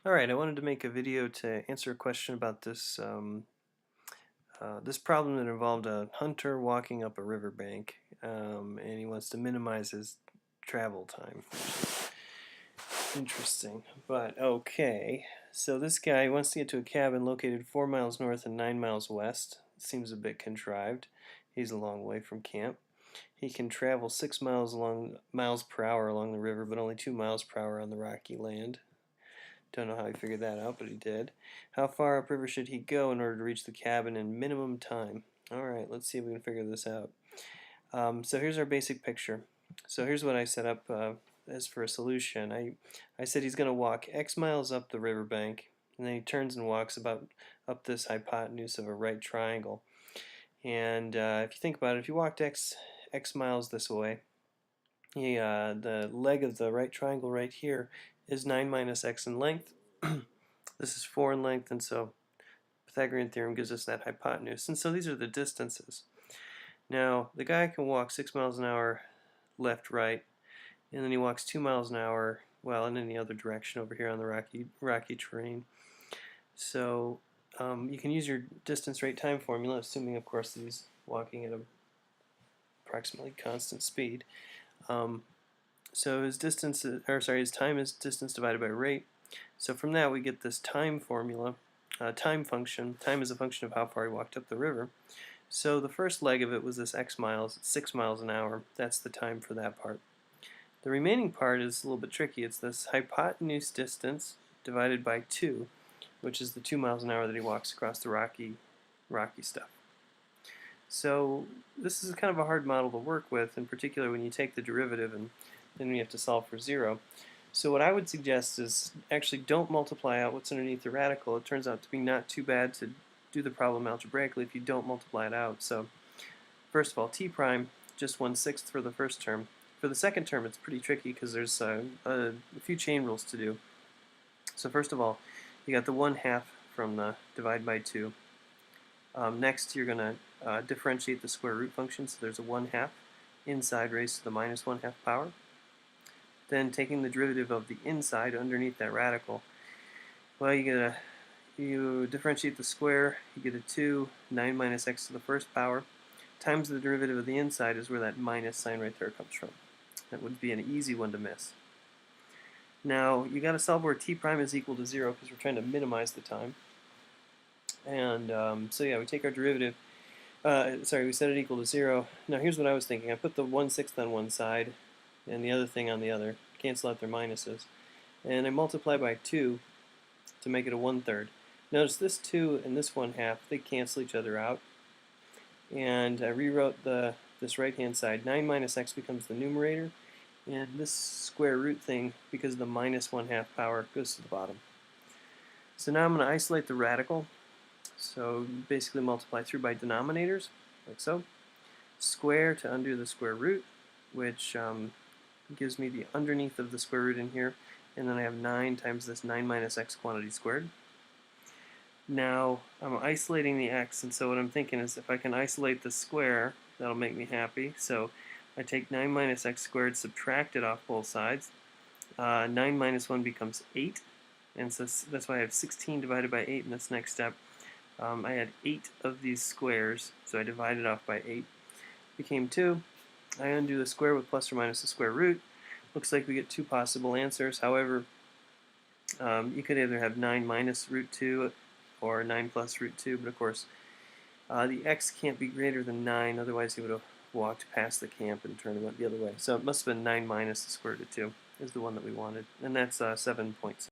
Alright, I wanted to make a video to answer a question about this problem that involved a hunter walking up a riverbank, and he wants to minimize his travel time. Interesting, but okay. So this guy wants to get to a cabin located 4 miles north and 9 miles west. Seems a bit contrived. He's a long way from camp. He can travel 6 miles per hour along the river, but only 2 miles per hour on the rocky land. Don't know how he figured that out, but he did. How far upriver should he go in order to reach the cabin in minimum time? Alright, let's see if we can figure this out. So here's our basic picture. So here's what I set up as for a solution. I said he's going to walk X miles up the riverbank, and then he turns and walks about up this hypotenuse of a right triangle. And if you think about it, if you walked X miles this way, the leg of the right triangle right here is 9 minus x in length. This is 4 in length, and so Pythagorean theorem gives us that hypotenuse. And so these are the distances. Now, the guy can walk 6 miles an hour left, right, and then he walks 2 miles an hour, well, in any other direction over here on the rocky terrain. So you can use your distance rate time formula, assuming, of course, that he's walking at a approximately constant speed. So his time is distance divided by rate. So from that we get this time formula, time function. Time is a function of how far he walked up the river. So the first leg of it was this x miles, 6 miles an hour. That's the time for that part. The remaining part is a little bit tricky. It's this hypotenuse distance divided by 2, which is the 2 miles an hour that he walks across the rocky stuff. So this is kind of a hard model to work with, in particular when you take the derivative and then we have to solve for 0. So what I would suggest is actually don't multiply out what's underneath the radical. It turns out to be not too bad to do the problem algebraically if you don't multiply it out. So first of all, t prime, just 1/6 for the first term. For the second term it's pretty tricky because there's a few chain rules to do. So first of all, you got the 1/2 from the divide by 2. Next you're going to differentiate the square root function, so there's a 1/2 inside raised to the minus 1/2 power. Then taking the derivative of the inside underneath that radical, well, you differentiate the square, you get a 2, 9 minus x to the first power, times the derivative of the inside is where that minus sign right there comes from. That would be an easy one to miss. Now, you got to solve where t prime is equal to 0 because we're trying to minimize the time. And so yeah, we take our derivative, we set it equal to 0. Now here's what I was thinking. I put the 1/6 on one side and the other thing on the other, cancel out their minuses, and I multiply by 2 to make it a 1/3. Notice this 2 and this 1/2, they cancel each other out, and I rewrote this right hand side. 9 minus x becomes the numerator, and this square root thing, because of the minus 1/2 power, goes to the bottom. So now I'm going to isolate the radical. So basically multiply through by denominators, like so. Square to undo the square root, which gives me the underneath of the square root in here, and then I have 9 times this 9 minus x quantity squared. Now I'm isolating the x, and so what I'm thinking is if I can isolate the square, that'll make me happy. So I take 9 minus x squared, subtract it off both sides. 9 minus 1 becomes 8, and so that's why I have 16 divided by 8 in this next step. I had 8 of these squares, so I divided off by 8. Became 2. I undo the square with plus or minus the square root. Looks like we get 2 possible answers. However, you could either have 9 minus root 2 or 9 plus root 2, but of course the x can't be greater than 9, otherwise he would have walked past the camp and turned and went the other way. So it must have been 9 minus the square root of 2 is the one that we wanted, and that's 7.6.